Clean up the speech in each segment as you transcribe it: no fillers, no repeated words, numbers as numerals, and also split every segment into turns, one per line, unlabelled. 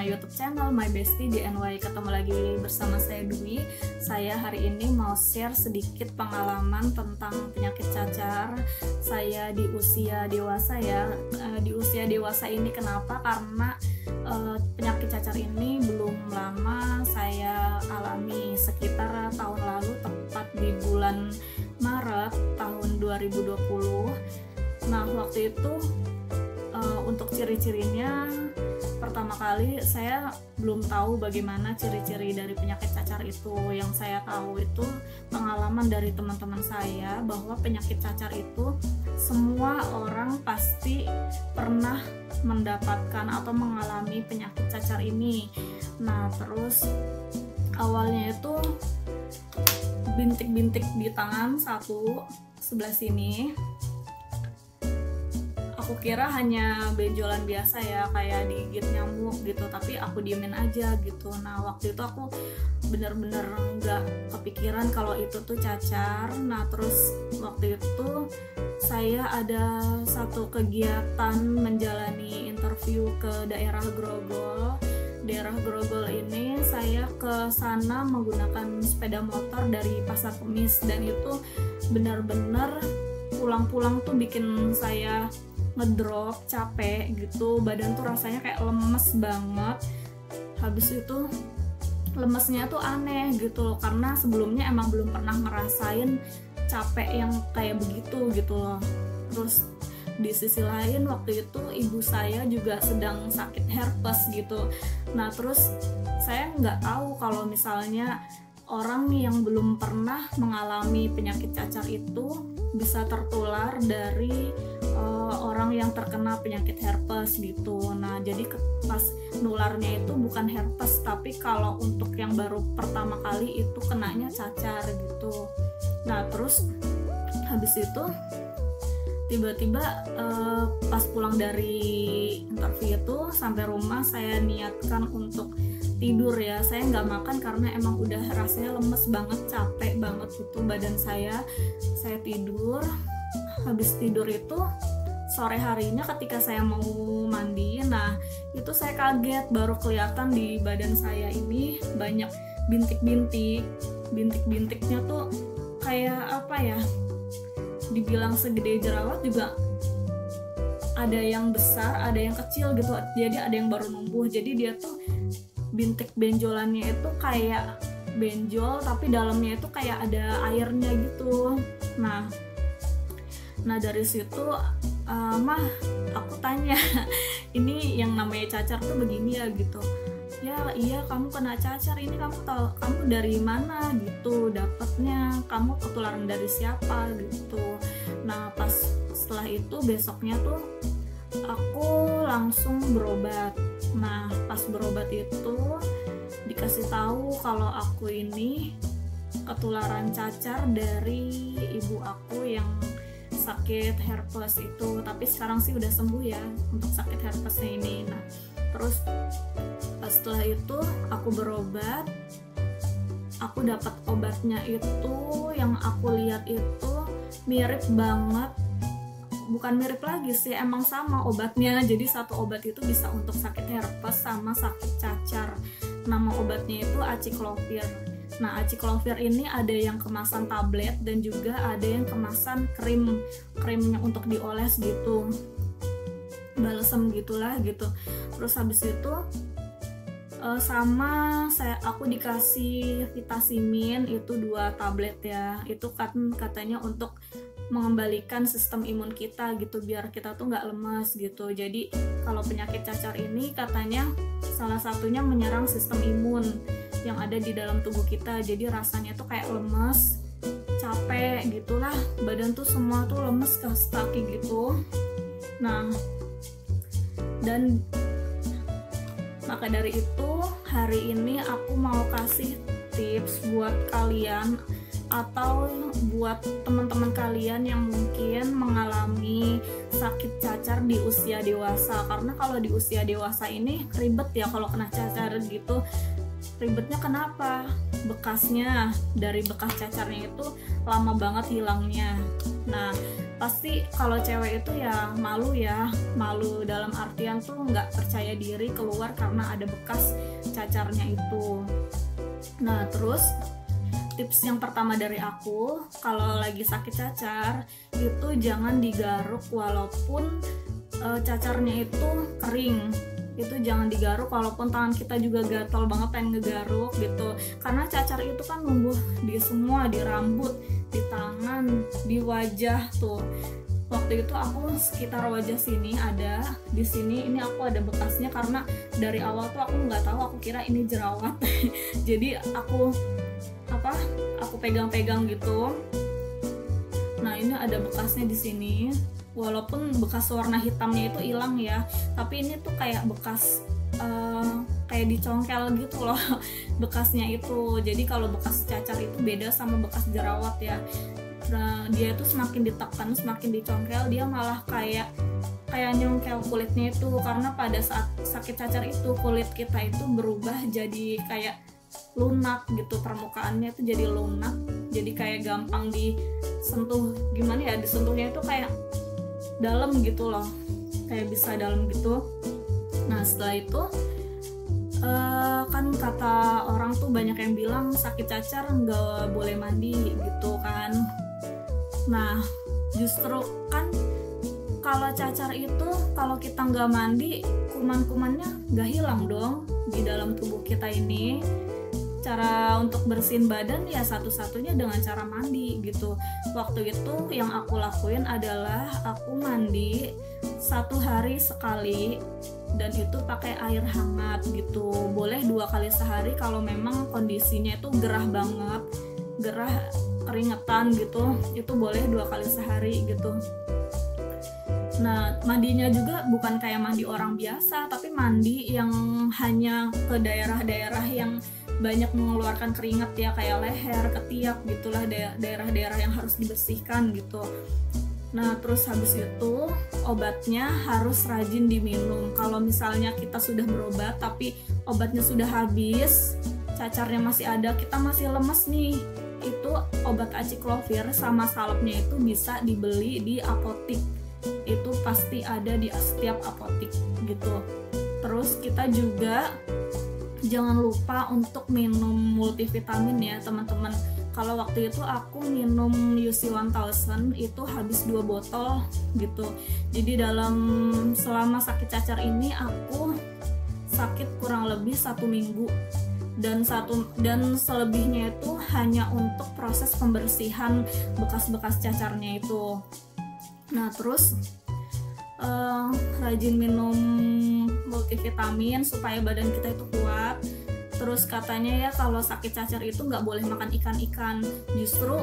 YouTube channel My Bestie DNY. Ketemu lagi bersama saya Dwi. Saya hari ini mau share sedikit pengalaman tentang penyakit cacar saya di usia dewasa ya. Di usia dewasa ini kenapa? Karena penyakit cacar ini belum lama saya alami, sekitar tahun lalu, tepat di bulan Maret tahun 2020. Nah, waktu itu untuk ciri-cirinya, pertama kali saya belum tahu bagaimana ciri-ciri dari penyakit cacar itu. Yang saya tahu itu pengalaman dari teman-teman saya bahwa penyakit cacar itu semua orang pasti pernah mendapatkan atau mengalami penyakit cacar ini. Nah, terus awalnya itu bintik-bintik di tangan satu sebelah sini. Aku kira hanya benjolan biasa ya, kayak digigit nyamuk gitu, tapi aku diemin aja gitu. Nah, waktu itu aku bener-bener nggak kepikiran kalau itu tuh cacar. Nah, terus waktu itu saya ada satu kegiatan menjalani interview ke daerah Grogol. Daerah Grogol ini saya ke sana menggunakan sepeda motor dari Pasar Kemis, dan itu benar-benar pulang-pulang tuh bikin saya ngedrop, capek gitu, badan tuh rasanya kayak lemes banget. Habis itu lemesnya tuh aneh gitu loh, karena sebelumnya emang belum pernah ngerasain capek yang kayak begitu gitu loh. Terus di sisi lain waktu itu ibu saya juga sedang sakit herpes gitu. Nah, terus saya nggak tahu kalau misalnya orang yang belum pernah mengalami penyakit cacar itu bisa tertular dari orang yang terkena penyakit herpes gitu. Nah, jadi pas nularnya itu bukan herpes, tapi kalau untuk yang baru pertama kali itu kenanya cacar gitu. Nah, terus habis itu tiba-tiba pas pulang dari interview itu sampai rumah, saya niatkan untuk tidur ya. Saya nggak makan karena emang udah rasanya lemes banget, capek banget gitu badan saya tidur. Habis tidur itu sore harinya ketika saya mau mandi, nah itu saya kaget, baru kelihatan di badan saya ini banyak bintik-bintik. Bintik-bintiknya tuh kayak apa ya, dibilang segede jerawat juga ada yang besar, ada yang kecil gitu, jadi ada yang baru numbuh. Jadi dia tuh bintik benjolannya itu kayak benjol tapi dalamnya itu kayak ada airnya gitu. Nah dari situ mah aku tanya, ini yang namanya cacar tuh begini ya gitu. Ya iya, kamu kena cacar, ini kamu tahu, kamu dari mana gitu dapatnya, kamu ketularan dari siapa gitu. Nah, pas setelah itu besoknya tuh aku langsung berobat. Nah, pas berobat itu dikasih tahu kalau aku ini ketularan cacar dari ibu aku yang sakit herpes itu. Tapi sekarang sih udah sembuh ya untuk sakit herpesnya ini. Nah, terus setelah itu aku berobat, aku dapat obatnya itu, yang aku lihat itu mirip banget, bukan mirip lagi sih, emang sama obatnya. Jadi satu obat itu bisa untuk sakit herpes sama sakit cacar. Nama obatnya itu aciclovir. Nah, aciclovir ini ada yang kemasan tablet dan juga ada yang kemasan krimnya untuk dioles gitu, balsem gitulah gitu. Terus habis itu aku dikasih Vitacimin itu 2 tablet ya. Itu katanya untuk mengembalikan sistem imun kita gitu, biar kita tuh nggak lemas gitu. Jadi kalau penyakit cacar ini katanya salah satunya menyerang sistem imun yang ada di dalam tubuh kita. Jadi rasanya tuh kayak lemes, capek gitulah, badan tuh semua tuh lemes, kaki gitu. Nah, dan maka dari itu hari ini aku mau kasih tips buat kalian atau buat teman-teman kalian yang mungkin mengalami sakit cacar di usia dewasa. Karena kalau di usia dewasa ini ribet ya kalau kena cacar gitu. Ribetnya kenapa? Bekasnya, dari bekas cacarnya itu lama banget hilangnya. Nah, pasti kalau cewek itu ya malu dalam artian tuh nggak percaya diri keluar karena ada bekas cacarnya itu. Nah terus tips yang pertama dari aku, kalau lagi sakit cacar itu jangan digaruk walaupun cacarnya itu kering. Itu jangan digaruk walaupun tangan kita juga gatal banget pengen ngegaruk gitu, karena cacar itu kan numbuh di semua, di rambut, di tangan, di wajah tuh. Waktu itu aku sekitar wajah sini ada, di sini ini aku ada bekasnya karena dari awal tuh aku nggak tahu, aku kira ini jerawat. Jadi aku pegang-pegang gitu. Nah ini ada bekasnya di sini. Walaupun bekas warna hitamnya itu hilang ya, tapi ini tuh kayak bekas kayak dicongkel gitu loh bekasnya itu. Jadi kalau bekas cacar itu beda sama bekas jerawat ya. Nah, dia tuh semakin ditekan, semakin dicongkel, dia malah kayak nyongkel kulitnya itu, karena pada saat sakit cacar itu kulit kita itu berubah jadi kayak lunak gitu, permukaannya itu jadi lunak, jadi kayak gampang disentuh, gimana ya, disentuhnya itu kayak dalam gitu loh, kayak bisa dalam gitu. Nah setelah itu kan kata orang tuh banyak yang bilang sakit cacar nggak boleh mandi gitu kan. Nah justru kan kalau cacar itu kalau kita nggak mandi, kuman-kumannya nggak hilang dong di dalam tubuh kita ini. Cara untuk bersihin badan ya satu-satunya dengan cara mandi gitu. Waktu itu yang aku lakuin adalah aku mandi 1 hari sekali, dan itu pakai air hangat gitu. Boleh 2 kali sehari kalau memang kondisinya itu gerah banget, gerah keringetan gitu, itu boleh 2 kali sehari gitu. Nah mandinya juga bukan kayak mandi orang biasa, tapi mandi yang hanya ke daerah-daerah yang banyak mengeluarkan keringat ya, kayak leher, ketiak gitulah, daerah-daerah yang harus dibersihkan gitu. Nah terus habis itu obatnya harus rajin diminum. Kalau misalnya kita sudah berobat tapi obatnya sudah habis, cacarnya masih ada, kita masih lemes nih, itu obat aciclovir sama salepnya itu bisa dibeli di apotik. Itu pasti ada di setiap apotik gitu. Terus kita juga jangan lupa untuk minum multivitamin ya teman-teman. Kalau waktu itu aku minum UC1000 itu habis 2 botol gitu. Jadi selama sakit cacar ini aku sakit kurang lebih 1 minggu, dan selebihnya itu hanya untuk proses pembersihan bekas-bekas cacarnya itu. Nah terus rajin minum multivitamin supaya badan kita itu kuat. Terus katanya ya kalau sakit cacar itu nggak boleh makan ikan-ikan. Justru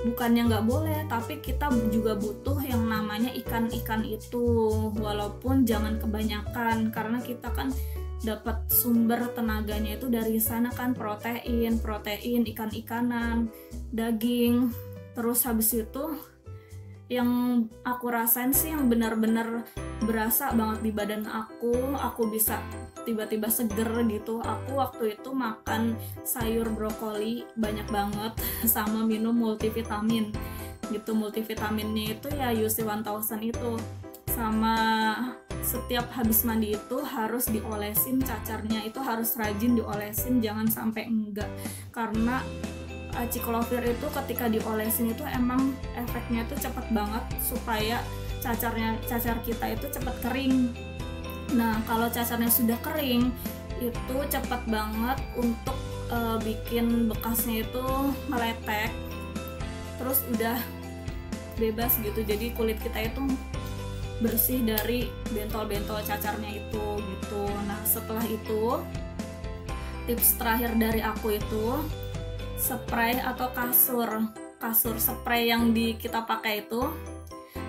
bukannya nggak boleh, tapi kita juga butuh yang namanya ikan-ikan itu, walaupun jangan kebanyakan, karena kita kan dapat sumber tenaganya itu dari sana kan, protein, ikan-ikanan, daging. Terus habis itu yang aku rasain sih yang benar-benar berasa banget di badan aku bisa tiba-tiba seger gitu. Aku waktu itu makan sayur brokoli banyak banget sama minum multivitamin gitu. Multivitaminnya itu ya UC1000 itu, sama setiap habis mandi itu harus diolesin cacarnya, itu harus rajin diolesin, jangan sampai enggak, karena aciclovir itu ketika diolesin itu emang efeknya itu cepat banget supaya cacar kita itu cepat kering. Nah kalau cacarnya sudah kering itu cepat banget untuk bikin bekasnya itu meletek, terus udah bebas gitu. Jadi kulit kita itu bersih dari bentol-bentol cacarnya itu gitu. Nah setelah itu tips terakhir dari aku itu spray atau kasur spray yang kita pakai itu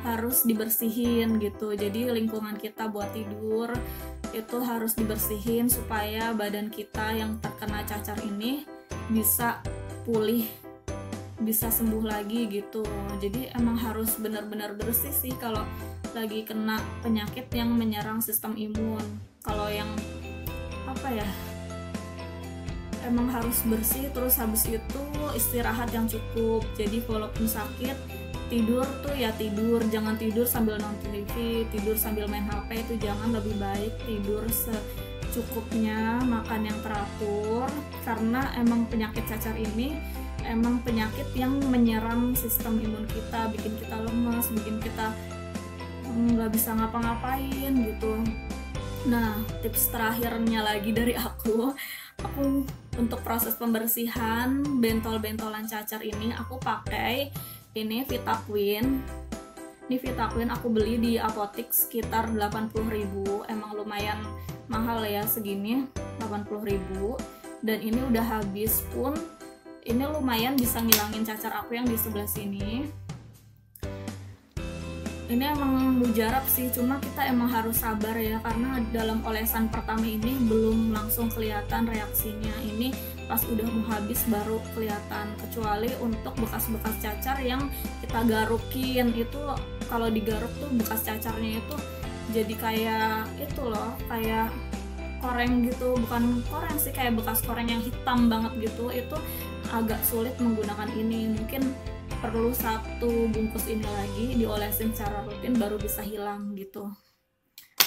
harus dibersihin gitu. Jadi lingkungan kita buat tidur itu harus dibersihin supaya badan kita yang terkena cacar ini bisa pulih, bisa sembuh lagi gitu. Jadi emang harus benar-benar bersih sih kalau lagi kena penyakit yang menyerang sistem imun. Kalau yang emang harus bersih. Terus habis itu istirahat yang cukup. Jadi walaupun sakit tidur tuh ya tidur, jangan tidur sambil nonton TV, tidur sambil main HP itu jangan, lebih baik tidur secukupnya, makan yang teratur, karena emang penyakit cacar ini emang penyakit yang menyerang sistem imun kita, bikin kita lemas, bikin kita nggak bisa ngapa-ngapain gitu. Nah, tips terakhirnya lagi dari aku untuk proses pembersihan bentol-bentolan cacar ini, aku pakai ini Vitaqueen. Ini Vitaqueen aku beli di apotik sekitar 80.000, emang lumayan mahal ya segini, 80.000. Dan ini udah habis pun, ini lumayan bisa ngilangin cacar aku yang di sebelah sini. Ini emang mujarab sih, cuma kita emang harus sabar ya, karena dalam olesan pertama ini belum langsung kelihatan reaksinya. Ini pas udah mau habis baru kelihatan, kecuali untuk bekas-bekas cacar yang kita garukin. Itu kalau digaruk tuh bekas cacarnya itu jadi kayak itu loh, kayak koreng gitu, bukan koreng sih, kayak bekas koreng yang hitam banget gitu. Itu agak sulit menggunakan ini, mungkin perlu 1 bungkus ini lagi diolesin secara rutin baru bisa hilang gitu.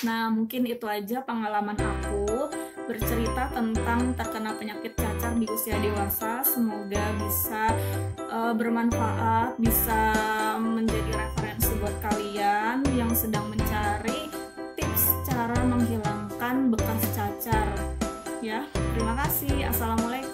Nah, mungkin itu aja pengalaman aku bercerita tentang terkena penyakit cacar di usia dewasa. Semoga bisa bermanfaat, bisa menjadi referensi buat kalian yang sedang mencari tips cara menghilangkan bekas cacar. Ya, terima kasih. Assalamualaikum.